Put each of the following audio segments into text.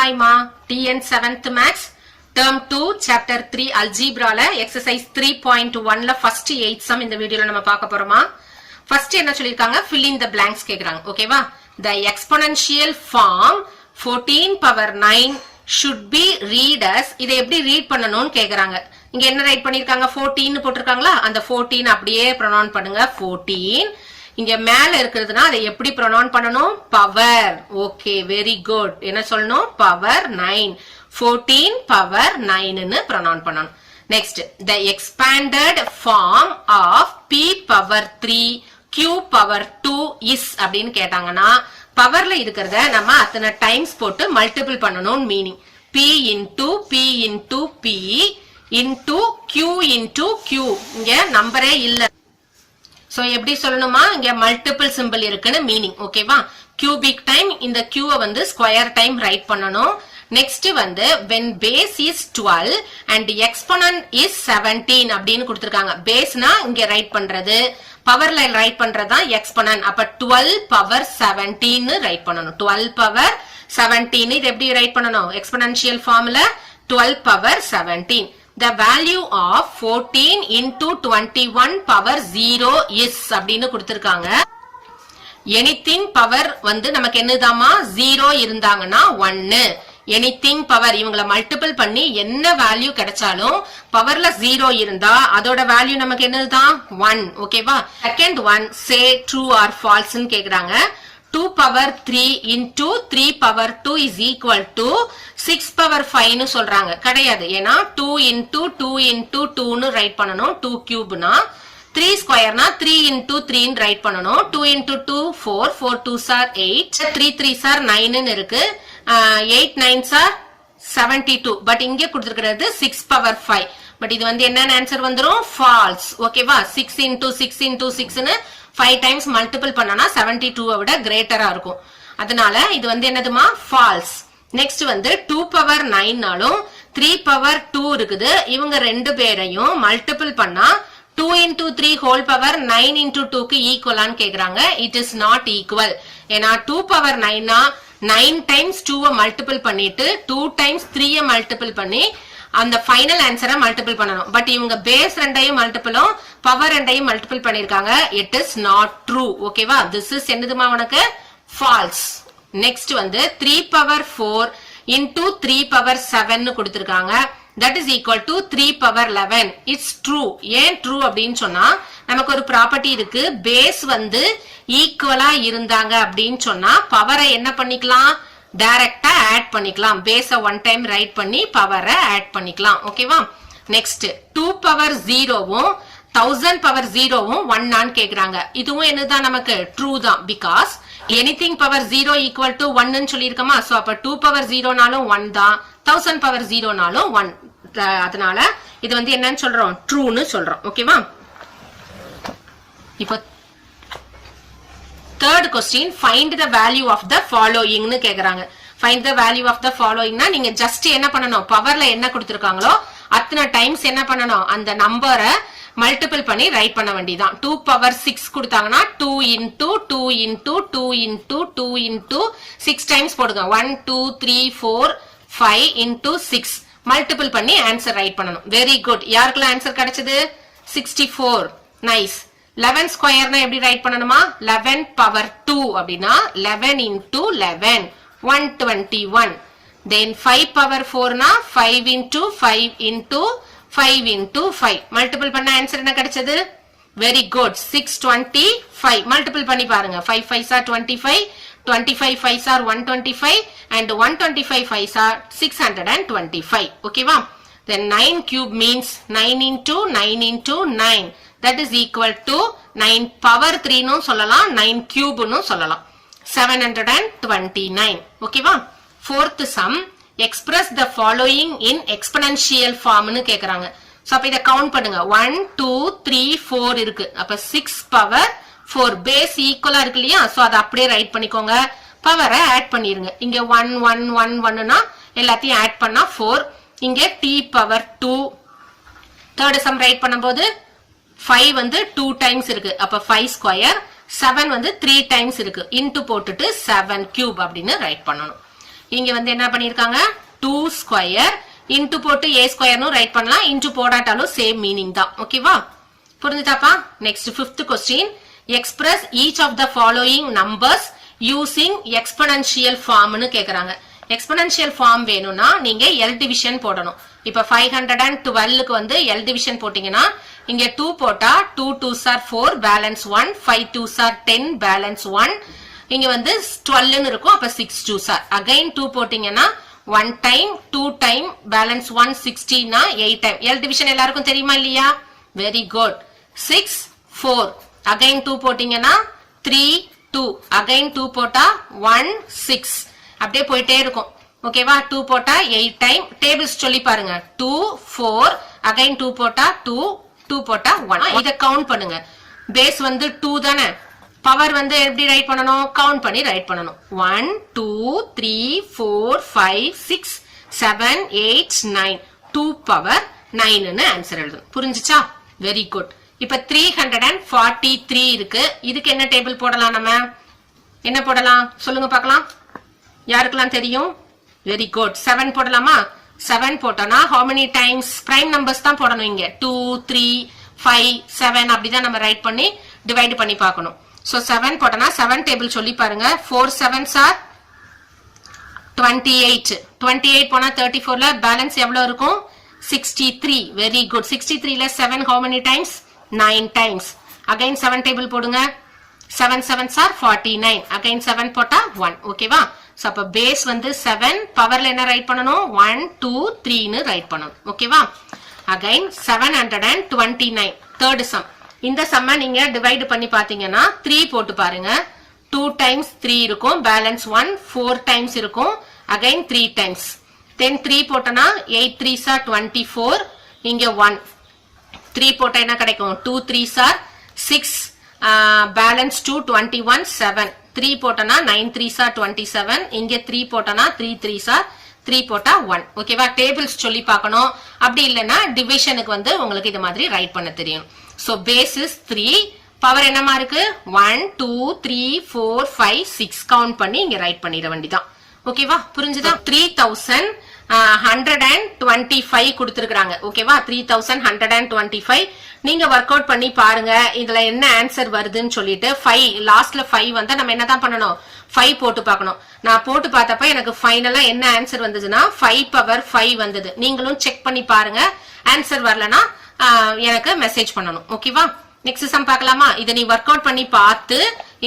Hi ma, TN 7th Max, Term 2, Chapter 3, Algebra la Exercise 3.1 la first 8 sum இந்த வீடியோல நம்ம பார்க்க போறோமா. First என்ன சொல்லிருக்காங்க, fill in the blanks கேக்குறாங்க. ஓகேவா? The exponential form 14 power 9 should be read as, இதை எப்படி ரீட் பண்ணணும்னு கேக்குறாங்க. இங்க என்ன ரைட் பண்ணிருக்காங்க, 14 போட்டிருக்காங்களா, அந்த 14 அப்படியே ப்ரொனவுன் பண்ணுங்க 14. இங்க மேல இருக்குதுன்னா அதை எப்படி ப்ரொனவுன் பண்ணணும், பவர். Okay, very good. என்ன சொல்லணும், பவர் 9, 14 பவர் 9 ன்னு ப்ரொனவுன் பண்ணணும். Next, the expanded form of p power 3 q power 2 is அப்படின்னு கேட்டாங்கன்னா பவர்ல இருக்கிறத நம்ம அத்தனை டைம்ஸ் போட்டு மல்டிபிள் பண்ணணும் meaning. p into p into p into q into q. இங்க நம்பரே இல்ல, சோ எப்படி சொல்லணுமா, இங்க மல்டிபிள் சிம்பிள் இருக்குன்னு மீனிங். ஓகேவா? கியூபிக் டைம் இந்த கியூவை வந்து ஸ்கொயர் டைம் ரைட் பண்ணணும். நெக்ஸ்ட் வந்து when base is 12 and exponent is 17 அப்படின்னு கொடுத்திருக்காங்க. பேஸ்னா இங்க ரைட் பண்றது, பவர்ல ரைட் பண்றதுதான் எக்ஸ்பொனன்ட். அப்ப 12 பவர் 17 ரைட் பண்ணணும். 12 பவர் 17 இது எப்படி ரைட் பண்ணணும், exponential formula 12 power 17. The value of 14 into 21 power 0 is அப்படின்னு கொடுத்திருக்காங்க. anything power வந்து நமக்கு என்னதாமா, 0 இருந்தாங்கன்னா 1. anything power இவங்கள மல்டிபிள் பண்ணி என்ன வேல்யூ கிடைச்சாலும் பவர்ல 0 இருந்தா அதோட வேல்யூ நமக்கு என்னதுதான், 1. ஓகேவா? Second one, say true or false ன்னு கேக்குறாங்க. 2 power 3 into 3 power 2 is equal to 6 power 5 னு சொல்றாங்க. கிடையாது, ஏன்னா 2 into 2 into 2 னு ரைட் பண்ணணும். 2 cube-னா 3 ஸ்கொயர்னா 3 into 3 னு ரைட் பண்ணணும். 2 into 2 4, 4 2s are 8, 3 3s are 9 னு இருக்கு. 8 9s are 72. பட் இங்க கொடுத்திருக்கிறது 6 power 5. பட் இது வந்து என்ன ஆன்சர் வந்துரும், false. ஓகேவா? 6 into 6 into 6 னு 5 டைம்ஸ் மல்டிபிள் பண்ணனா 72 விட கிரேட்டரா இருக்கும். அதனால இது வந்து என்னதுமா, false. நெக்ஸ்ட் வந்து 2 பவர் 9 நாலும் 3 பவர் 2 இருக்குது. இவங்க ரெண்டு பேரையும் மல்டிபிள் பண்ணா 2 into 3 whole power 9 into 2 க்கு ஈக்குவலான்னு கேக்குறாங்க. It is not equal. ஏன்னா 2 பவர் 9 னா 9 டைம்ஸ் 2 மல்டிபிள் பண்ணிட்டு 2 டைம்ஸ் 3 மல்டிபிள் பண்ணி அந்த ஃபைனல் ஆன்சரை மல்டிபிள் பண்ணணும். பட் இவங்க பேஸ் ரெண்டையும் மல்டிபிளும் பவர் ரெண்டையும் மல்டிபிள் பண்ணிருக்காங்க. It is not true. ஓகேவா? திஸ் இஸ் என்னதுமா உனக்கு, ஃபால்ஸ். நெக்ஸ்ட் வந்து 3 பவர் 4 into 3 பவர் 7 கொடுத்திருக்காங்க. that is equal to 3 power 11. It's true. ஏன் ட்ரூ அப்படின்னு சொன்னா நமக்கு ஒரு ப்ராப்பர்ட்டி இருக்கு, பேஸ் வந்து ஈக்குவலா இருந்தாங்க அப்படின்னு சொன்னா பவரை என்ன பண்ணிக்கலாம், டைரக்டா ஆட் பண்ணிக்கலாம். பேஸ ஒன் டைம் ரைட் பண்ணி பவரை ஆட் பண்ணிக்கலாம். ஓகேவா? நெக்ஸ்ட் 2 பவர் 0வும் 1000 பவர் 0வும் 1 கேக்குறாங்க. இதுவும் என்னதான் நமக்கு ட்ரூ தான். Because anything power 0 equal to 1 ன்னு சொல்லியிருக்கோமா. சோ அப்ப 2 பவர் 0நாலும் 1 தான், 1000 பவர் 0நாலும் 1. அதனால இது வந்து என்னன்னு சொல்றோம், ட்ரூன்னு சொல்றோம். ஓகேவா? இப்போ third question, find the value of the following னு கேக்குறாங்க. find the value of the following னா நீங்க ஜஸ்ட் என்ன பண்ணணும், பவர்ல என்ன கொடுத்திருக்காங்களோ அத்தனை டைம்ஸ் என்ன பண்ணணும், அந்த நம்பரை மல்டிபிள் பண்ணி ரைட் பண்ண வேண்டியதான். 2 பவர் 6 கொடுத்தாங்கன்னா 2 into 2 into 2 into 2 into 6 times போடுங்க. 1 2 3 4 5 into 6 மல்டிபிள் பண்ணி ஆன்சர் ரைட் பண்ணணும். Very good. யாருக்குள்ள ஆன்சர் கிடைச்சது, 64. நைஸ். 11 ஸ்கொயர்னா எப்படி ரைட் பண்ணணுமா, 11 பவர் 2 அப்படின்னா 11 into 11 121. தென் 5 பவர் 4னா 5 into 5 into 5 into 5 மல்டிபிள் பண்ண ஆன்சர் என்ன கிடைச்சது, வெரி குட், 625. மல்டிபிள் பண்ணி பாருங்க. 5 5s are 25, 25 5s are 125 and 125 5s are 625. ஓகேவா? then 9 cube means 9 into 9 into 9, that is equal to 9 power 3 னு சொல்லலாம், 9 cube னு சொல்லலாம், 729. ஓகேவா? fourth sum, express the following in exponential form னு கேக்குறாங்க. சோ அப்ப இத கவுண்ட் பண்ணுங்க. 1 2 3 4 இருக்கு. அப்ப 6 பவர் 4 பேஸ் ஈக்குவலா இருக்கு இல்லையா. சோ அத அப்படியே ரைட் பண்ணிக்கோங்க, பவரை ஆட் பண்ணிருங்க. இங்க 1 1 1 1னா எல்லாத்தையும் ஆட் பண்ணா 4. இங்க t power 2. Third sum right பண்ணும்போது 5 வந்து 2 டைம்ஸ் இருக்கு. அப்ப 5 ஸ்கொயர். 7 வந்து 3 டைம்ஸ் இருக்கு. இன்டு போட்டுட்டு 7 கியூப் அப்படின்னு ரைட் பண்ணணும். இங்க வந்து என்ன பண்ணிருக்காங்க 2 ஸ்கொயர் இன்டு போட்டு a ஸ்கொயர்னு ரைட் பண்ணலாம், இன்டு போடாட்டாலும் சேம் மீனிங் தான். ஓகேவா, புரிஞ்சுதாப்பா? Next 5th question, express each of the following numbers using exponential ஃபார்ம்னு கேக்குறாங்க. எக்ஸ்பொனன்ஷியல் ஃபார்ம் வேணும்னா நீங்க எல் டிவிஷன் போடணும். இப்ப 512க்கு வந்து எல் டிவிஷன் போட்டீங்கன்னா இங்க 2 போட்டா 2 2s are 4 balance 1, 5 2s are 10 balance 1, இங்க வந்து 12 ன்னு இருக்கும். அப்ப 6 2s are அகைன் 2 போட்டீங்கன்னா 1 டைம் 2 டைம் பேலன்ஸ் 1 16 னா 8 டைம். எல் டிவிஷன் எல்லாருக்கும் தெரியுமா இல்லையா? Very good. 6 4 அகைன் 2 போட்டீங்கன்னா 3 2 அகைன் 2 போட்டா 1 6 அப்படியே போயிட்டே இருக்கும். ஓகேவா, 2 போட்டா 8 டைம். டேபிள்ஸ் சொல்லி பாருங்க. 2 4 அகைன் 2 போட்டா 2 2 போட்டா 1. இத கவுண்ட் பண்ணுங்க. பேஸ் வந்து 2 தானே, பவர் வந்து எப்படி ரைட் பண்ணணும்? கவுண்ட் பண்ணி ரைட் பண்ணணும். 1 2 3 4 5 6 7 8 9 2 பவர் 9 ன்னு ஆன்சர் எழுதணும். புரிஞ்சுச்சா? Very good. இப்ப 343 இருக்கு. இதுக்கு என்ன டேபிள் போடலாம்? நம்ம என்ன போடலாம் சொல்லுங்க பார்க்கலாம். யாருக்கெல்லாம் தெரியும்? Very good. 7 போடலாமா? 7 போட்டோம்னா how many times prime numbers தான் போடணும். இங்க 2 3 5 7 அப்படிதான் நம்ம ரைட் பண்ணி டிவைட் பண்ணி பார்க்கணும். சோ 7 போட்டோம்னா 7 டேபிள் சொல்லி பாருங்க. 4 7s are 28. 28 போனா 34ல பேலன்ஸ் எவ்வளவு இருக்கும்? 63. Very good. 63ல 7 how many times? 9 times. Again 7 table போடுங்க. 7 7s are 49. அகைன் 7 போட்டா 1. ஓகேவா? சோ அப்ப பேஸ் வந்து 7, பவர்ல என்ன ரைட் பண்ணணும்? 1 2 3 ன்னு ரைட் பண்ணணும். ஓகேவா? Again 729 third sum. இந்த சம்ம நீங்க டிவைட் பண்ணி பாத்தீங்கன்னா 3 போட்டு பாருங்க. 2 times 3 இருக்கும், பேலன்ஸ் 1 4 times இருக்கும், அகைன் 3 times. then 3 போட்டனா 8 3s are 24, இங்க 1 3 போட்டா என்ன கிடைக்கும்? 2 3s are 6, பேலன்ஸ் 2 21 7. 3 போட்டனா 9 3s are 27, இங்க 3 போட்டனா 3 3s are 3 போட்டா 1. ஓகேவா? டேபிள்ஸ் சொல்லி பார்க்கணும். அப்படி இல்லனா டிவிஷனுக்கு வந்து உங்களுக்கு இது மாதிரி ரைட் பண்ண தெரியும். சோ பேஸ் இஸ் 3, பவர் என்னமா இருக்கு? 1 2 3 4 5 6 கவுண்ட் பண்ணி இங்க ரைட் பண்ணிட வேண்டியதான். ஓகேவா? புரிஞ்சுதா? 3125 கொடுத்திருக்காங்க. ஓகேவா? 3125 நீங்க வொர்க் அவுட் பண்ணி பாருங்க. இதுல என்ன ஆன்சர் வருதுன்னு சொல்லிட்டு 5 லாஸ்ட்ல 5 வந்தா நம்ம என்னதான் பண்ணணும்? 5 போட்டு பார்க்கணும். நான் போட்டு பார்த்தப்ப எனக்கு ஃபைனலா என்ன ஆன்சர் வந்ததுன்னா 5 பவர் 5 வந்தது. நீங்களும் செக் பண்ணி பாருங்க. ஆன்சர் வரலனா எனக்கு மெசேஜ் பண்ணணும். ஓகேவா? நெக்ஸ்ட் சம் பார்க்கலாமா? இத நீ வொர்க் அவுட் பண்ணி பார்த்து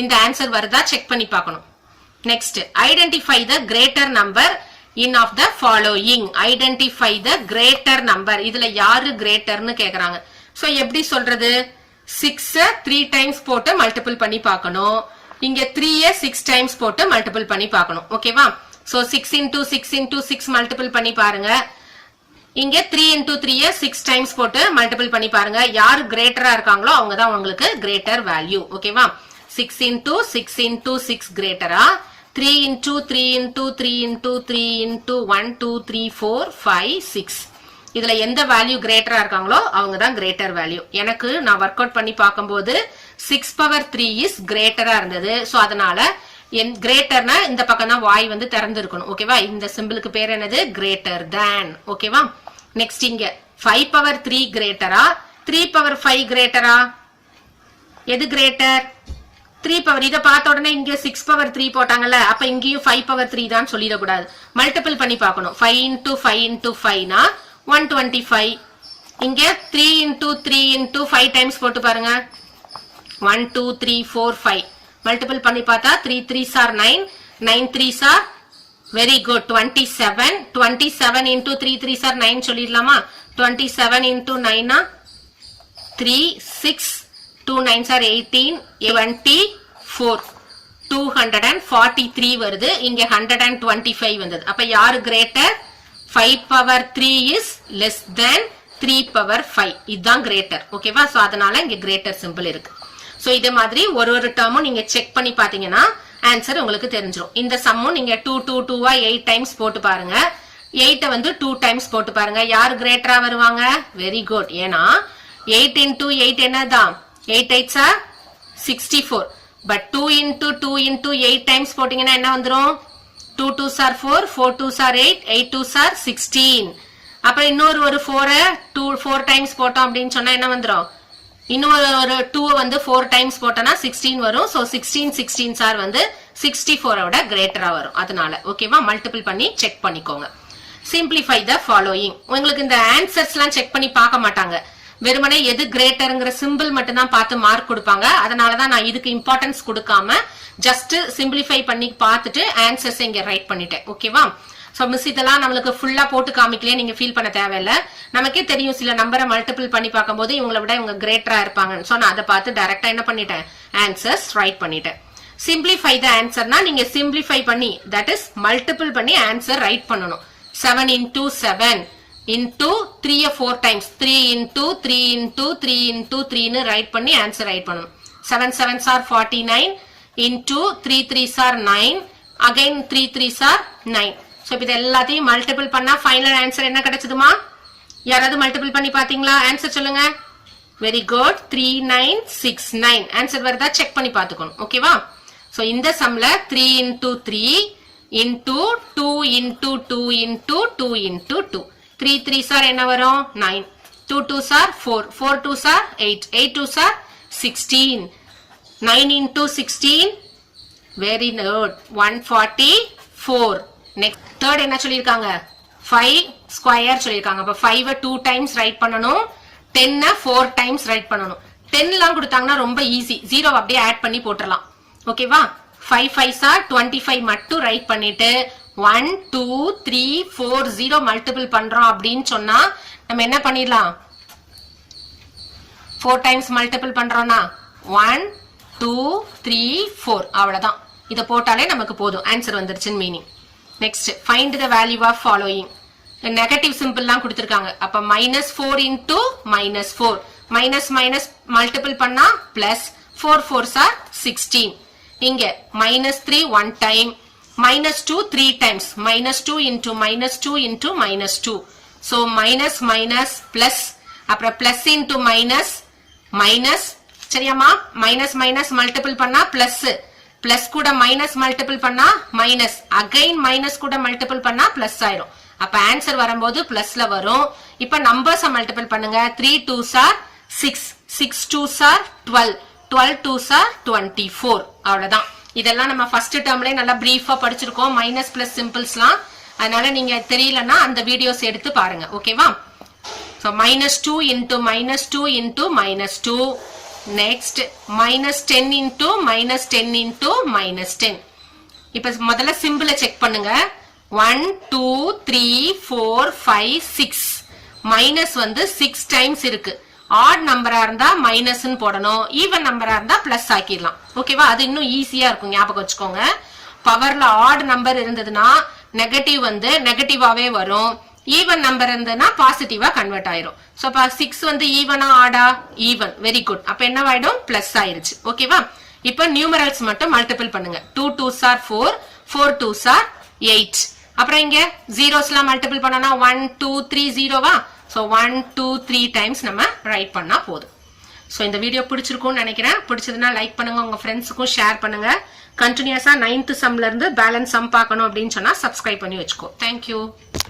இந்த ஆன்சர் வருதா செக் பண்ணி பார்க்கணும். Next, identify the greater number in of the following. Identify the greater number. இதுல யாரு கிரேட்டர்னு கேக்குறாங்க. சோ எப்படி சொல்றது? 6 3 டைம்ஸ் போட்டு மல்டிபிள் பண்ணி பார்க்கணும். இங்க 3 6 டைம்ஸ் போட்டு மல்டிபிள் பண்ணி பார்க்கணும். ஓகேவா? சோ 6 into 6 into 6 மல்டிபிள் பண்ணி பாருங்க. இங்க 3 into 3 6 டைம்ஸ் போட்டு மல்டிபிள் பண்ணி பாருங்க. யாரு கிரேட்டரா இருக்காங்களோ அவங்க தான் உங்களுக்கு கிரேட்டர் வேல்யூ. ஓகேவா? 6 into 6 into 6 கிரேட்டரா, 3 into 3 into 3 into 3 into 1 2 3 4 5 6. இதுல எந்த வேல்யூ கிரேட்டரா இருக்காங்களோ அவங்க தான் கிரேட்டர் வேல்யூ. எனக்கு நான் வொர்க் அவுட் பண்ணி பார்க்கும்போது 6 பவர் 3 இஸ் கிரேட்டரா இருந்தது. சோ அதனால கிரேட்டர்னா இந்த பக்கம் தான் வாய் வந்து திறந்து இருக்கணும். ஓகேவா? இந்த சிம்பிளுக்கு பேர் என்னது? Greater than. ஓகேவா? நெக்ஸ்ட் இங்க 5 பவர் 3 கிரேட்டரா, 3 பவர் 5 கிரேட்டரா? எது கிரேட்டர்? 3 பவர். இத பார்த்த உடனே இங்க 6 பவர் 3 போட்டாங்கல்ல, அப்ப இங்கேயும் 5 பவர் 3 தான் சொல்லிடக்கூடாது. மல்டிபிள் பண்ணி பார்க்கணும். 5 into 5 into 5 னா 125. இங்க 3 into 3 into 5 டைம்ஸ் போட்டு பாருங்க. 1 2 3 4 5 மல்டிபிள் பண்ணி பார்த்தா 3 3s are 9, 9 3s are very good 27. 27 into 3 3s are 9 சொல்லிடலாமா? 27 into 9 னா 3 6 2 9s are 18 24 243 வருது. இங்க 125 வந்தது. அப்ப யாரு greater? 5 power 3 is less than 3 power 5. இதுதான் கிரேட்டர். ஓகேவா? சோ அதனால இங்க கிரேட்டர் சிம்பிள் இருக்கு. சோ இதே மாதிரி ஒரு டேர்மும் நீங்க செக் பண்ணி பாத்தீங்கன்னா ஆன்சர் உங்களுக்கு தெரிஞ்சிரும். இந்த சம்மும் நீங்க 2 2 2 8 டைம்ஸ் போட்டு பாருங்க. 8 வந்து 2 டைம்ஸ் போட்டு பாருங்க. யார் கிரேட்டரா வருவாங்க? Very good. ஏன்னா 8 into 8 என்னதான்? 8 8s are 64. But 2 into 2 into 8 times போட்டீங்கன்னா என்ன வந்துரும்? 2 2s are 4, 4 2s are 8, 8 2s are 16. அப்புறம் இன்னொரு ஒரு 4 டைம்ஸ் போட்டோம் அப்படின்னு சொன்னா என்ன வந்துரும்? இன்னொரு ஒரு 2 வந்து 4 டைம்ஸ் போட்டோம்னா 16 வரும். சோ 16 சார் வந்து 64 விட கிரேட்டரா வரும். அதனால ஓகேவா? மல்டிபிள் பண்ணி செக் பண்ணிக்கோங்க. Simplify the following. உங்களுக்கு இந்த ஆன்சர்ஸ் எல்லாம் செக் பண்ணி பார்க்க மாட்டாங்க. வெறுமனே எது கிரேட்டர்ங்கிற சிம்பிள் மட்டும் தான் பார்த்து மார்க் கொடுப்பாங்க. அதனாலதான் நான் இதுக்கு இம்பார்ட்டன்ஸ் கொடுக்காம ஜஸ்ட் சிம்பிளிஃபை பண்ணி பார்த்துட்டு ஆன்சர்ஸ் இங்க ரைட் பண்ணிட்டேன். ஓகேவா? சோ மிஸ் இதெல்லாம் நம்மளுக்கு ஃபுல்லா போட்டு காமிக்கலையே நீங்க ஃபீல் பண்ண தேவையில்ல. நமக்கே தெரியும் சில நம்பரை மல்டிபிள் பண்ணி பார்க்கும்போது இவங்களை விட இவங்க கிரேட்டரா இருப்பாங்கன்னு. சோ நான் அதை பார்த்து டைரக்டா என்ன பண்ணிட்டேன்? ஆன்சர்ஸ் ரைட் பண்ணிட்டேன். சிம்பிளிஃபை த ஆன்சர்னா நீங்க சிம்பிளிஃபை பண்ணி தட் இஸ் மல்டிபிள் பண்ணி ஆன்சர் ரைட் பண்ணணும். 7 into 7 into 3 4 times 3 into 3 into 3 into 3 னு ரைட் பண்ணி ஆன்சர் ரைட் பண்ணணும். 7 7s are 49 into 3 3s are 9 again 3 3s are 9. So இப்போ இது எல்லாத்தையும் மல்டிபிள் பண்ணா ஃபைனல் ஆன்சர் என்ன கிடைச்சதுமா? யாராவது மல்டிபிள் பண்ணி பாத்தீங்களா? ஆன்சர் சொல்லுங்க. Very good. 3969 ஆன்சர் வருதா செக் பண்ணி பாத்துக்கணும். ஓகேவா? சோ இந்த சம்ல 3 into 3 into 2 into 2 into 2 into 2. 3 3s are என்ன வரும்? 9. 2 2s are 4. 4 2s are 8. 8 2s are 16. 9 into 16. Very good. 144. Next third என்ன சொல்லிருக்காங்க? 5 square சொல்லிருக்காங்க. அப்ப 5 2 times ரைட் பண்ணனும். 10 4 times ரைட் பண்ணனும். 10 எல்லாம் கொடுத்தாங்கன்னா ரொம்ப ஈஸி. 0 அப்படியே ஆட் பண்ணி போட்டுறலாம். ஓகேவா? 5 5s are 25 மட்டும் ரைட் பண்ணிட்டு 1 2 3 4 0 மல்டிபிள் பண்றோம் அப்படின்னு சொன்னா நம்ம என்ன பண்ணிடலாம்? 4 டைம்ஸ் மல்டிபிள் பண்றோம்னா 1 2 3 4 அவ்வளவுதான். இத போட்டாலே நமக்கு போதும். ஆன்சர் வந்துருச்சுன்னு meaning. Next find the value of following. Negative symbol எல்லாம் கொடுத்திருக்காங்க. அப்ப -4 into -4 மைனஸ் மைனஸ் மல்டிபிள் பண்ணா பிளஸ் 4 4s are 16. இங்க -3 1 time, -2 3 times, -2 into -2 into -2. So minus minus plus, அப்புறம் plus into minus minus. சரியாமா? minus minus multiple பண்ணா plus, plus கூட minus multiple பண்ணா minus, again minus கூட multiple பண்ணா plus ஆயிரும். அப்ப ஆன்சர் வரும்போது பிளஸ்ல வரும். இப்ப நம்பர்ஸ் மல்டிபிள் பண்ணுங்க. 3 2s are 6, 6 2s are 12, 12 2s are 24. அவ்வளவுதான். இதெல்லாம் நம்ம ஃபர்ஸ்ட் டேர்ம்லயே நல்லா பிரீஃபா படிச்சிருக்கோம். மைனஸ் பிளஸ் சிம்பிள்ஸ்லாம். அதனால நீங்க தெரியலன்னா அந்த வீடியோஸ் எடுத்து பாருங்க. ஓகேவா? So -2 into -2 into -2. Next -10 into -10 into -10. இப்ப முதல்ல சிம்பிளை செக் பண்ணுங்க. 1 2 3 4 5 6. மைனஸ் வந்து 6 டைம்ஸ் இருக்கு. ஆட் நம்பரா இருந்தா மைனஸ் போடணும், ஈவன் நம்பரா இருந்தா பிளஸ் ஆக்கிடலாம். ஓகேவா? அது இன்னும் ஈஸியா இருக்கும். ஞாபகம் வச்சுக்கோங்க. பவர்ல ஆட் நம்பர் இருந்ததுன்னா நெகட்டிவ் வந்து நெகட்டிவாவே வரும், ஈவன் நம்பர் இருந்ததுன்னா பாசிட்டிவா கன்வெர்ட் ஆயிரும். சோ அப்ப 6 வந்து ஈவனா ஆடா? ஈவன். Very good. அப்ப என்ன ஆயிடும்? பிளஸ் ஆயிருச்சு. ஓகேவா? இப்ப நியூமரல்ஸ் மட்டும் மல்டிபிள் பண்ணுங்க. 2 2s are 4, 4 2s are 8. அப்புறம் இங்க ஜீரோஸ் எல்லாம் மல்டிபிள் பண்ணனா 1 2 3 0வா? சோ 1 2 3 டைம்ஸ் நம்ம ரைட் பண்ணா போதும். சோ இந்த வீடியோ பிடிச்சிருக்கும்னு நினைக்கிறேன். பிடிச்சதுன்னா லைக் பண்ணுங்க, உங்க ஃப்ரெண்ட்ஸுக்கும் ஷேர் பண்ணுங்க. கண்டினியூஸா 9th சம்ல இருந்து பேலன்ஸ் சம் பார்க்கணும் அப்படின்னு சொன்னா சப்ஸ்கிரைப் பண்ணி வச்சுக்கோ. தேங்க்யூ.